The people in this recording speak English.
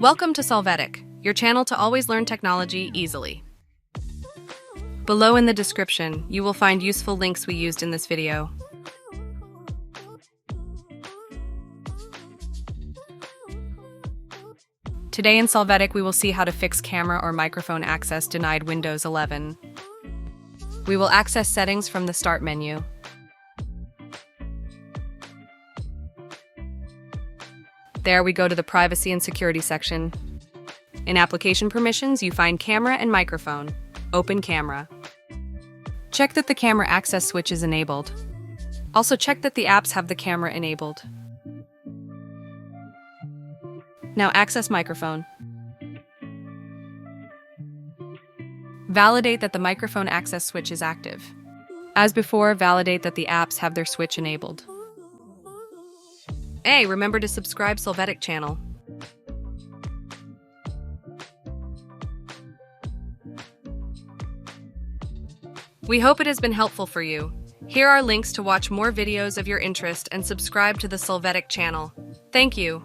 Welcome to Solvetic, your channel to always learn technology easily. Below in the description, you will find useful links we used in this video. Today in Solvetic, we will see how to fix camera or microphone access denied Windows 11. We will access settings from the Start menu. There we go to the Privacy and Security section. In Application Permissions, you find Camera and Microphone. Open Camera. Check that the camera access switch is enabled. Also check that the apps have the camera enabled. Now access Microphone. Validate that the microphone access switch is active. As before, validate that the apps have their switch enabled. Hey, remember to subscribe Solvetic channel. We hope it has been helpful for you. Here are links to watch more videos of your interest and subscribe to the Solvetic channel. Thank you.